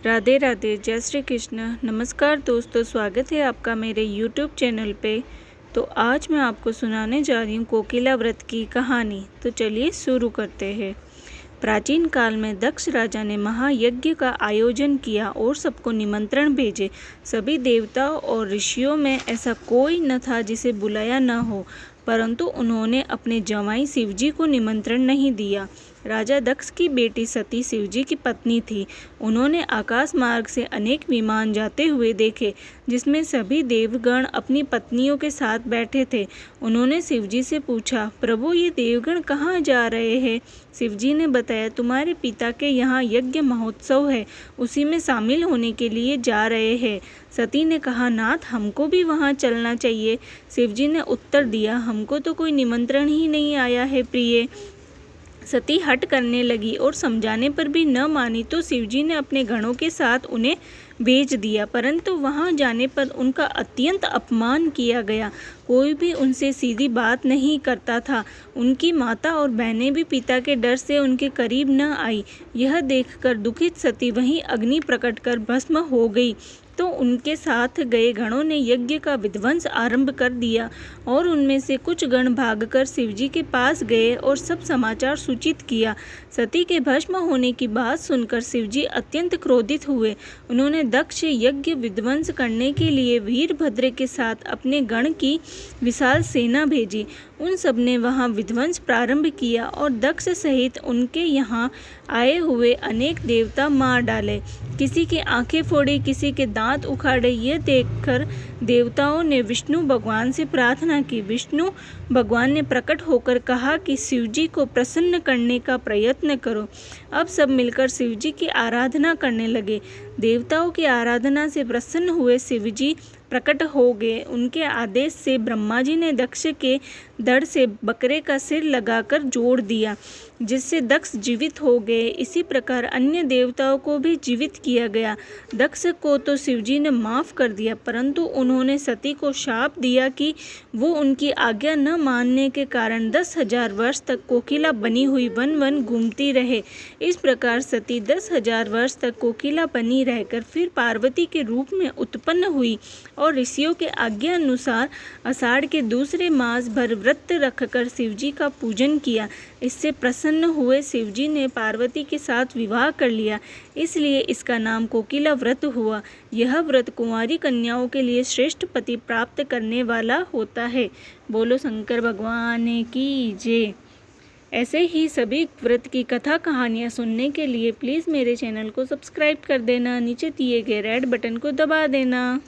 राधे राधे, जय श्री कृष्ण। नमस्कार दोस्तों, स्वागत है आपका मेरे यूट्यूब चैनल पे। तो आज मैं आपको सुनाने जा रही हूँ कोकिला व्रत की कहानी। तो चलिए शुरू करते हैं। प्राचीन काल में दक्ष राजा ने महायज्ञ का आयोजन किया और सबको निमंत्रण भेजे। सभी देवताओं और ऋषियों में ऐसा कोई न था जिसे बुलाया न हो, परंतु उन्होंने अपने जमाई शिवजी को निमंत्रण नहीं दिया। राजा दक्ष की बेटी सती शिवजी की पत्नी थी। उन्होंने आकाश मार्ग से अनेक विमान जाते हुए देखे, जिसमें सभी देवगण अपनी पत्नियों के साथ बैठे थे। उन्होंने शिवजी से पूछा, प्रभु ये देवगण कहाँ जा रहे हैं? शिवजी ने बताया, तुम्हारे पिता के यहाँ यज्ञ महोत्सव है, उसी में शामिल होने के लिए जा रहे हैं। सती ने कहा, नाथ हमको भी वहाँ चलना चाहिए। शिवजी ने उत्तर दिया, हमको तो कोई निमंत्रण ही नहीं आया है प्रिय। सती हट करने लगी और समझाने पर भी न मानी तो शिवजी ने अपने गणों के साथ उन्हें भेज दिया, परंतु वहां जाने पर उनका अत्यंत अपमान किया गया। कोई भी उनसे सीधी बात नहीं करता था। उनकी माता और बहनें भी पिता के डर से उनके करीब न आई। यह देखकर दुखित सती वहीं अग्नि प्रकट कर भस्म हो गई। तो उनके साथ गए गणों ने यज्ञ का विध्वंस आरंभ कर दिया और उनमें से कुछ गण भागकर शिवजी के पास गए और सब समाचार सूचित किया। सती के भस्म होने की बात सुनकर शिवजी अत्यंत क्रोधित हुए। उन्होंने दक्ष यज्ञ विध्वंस करने के लिए वीरभद्र के साथ अपने गण की विशाल सेना भेजी। उन सब ने वहां विध्वंस प्रारंभ किया और दक्ष सहित उनके यहाँ आए हुए अनेक देवता मार डाले। किसी की आंखें फोड़ी, किसी के दांत उखाड़े। यह देखकर देवताओं ने विष्णु भगवान से प्रार्थना की। विष्णु भगवान ने प्रकट होकर कहा कि शिवजी को प्रसन्न करने का प्रयत्न करो। अब सब मिलकर शिवजी की आराधना करने लगे। देवताओं की आराधना से प्रसन्न हुए शिवजी प्रकट हो गए। उनके आदेश से ब्रह्मा जी ने दक्ष के धड़ से बकरे का सिर लगाकर जोड़ दिया, जिससे दक्ष जीवित हो गए। इसी प्रकार अन्य देवताओं को भी जीवित किया गया। दक्ष को तो शिवजी ने माफ कर दिया, परंतु उन्होंने सती को शाप दिया कि वो उनकी आज्ञा न मानने के कारण 10,000 वर्ष तक कोकिला बनी हुई वन वन घूमती रहे। इस प्रकार सती 10,000 वर्ष तक कोकिला बनी रहकर फिर पार्वती के रूप में उत्पन्न हुई और ऋषियों के आज्ञा अनुसार आषाढ़ के दूसरे मास भर व्रत रखकर शिवजी का पूजन किया। इससे प्रसन्न हुए शिवजी ने पार्वती के साथ विवाह कर लिया, इसलिए इसका नाम कोकिला व्रत हुआ। यह व्रत कुंवारी कन्याओं के लिए श्रेष्ठ पति प्राप्त करने वाला होता है। बोलो शंकर भगवान की जय। ऐसे ही सभी व्रत की कथा कहानियाँ सुनने के लिए प्लीज़ मेरे चैनल को सब्सक्राइब कर देना। नीचे दिए गए रेड बटन को दबा देना।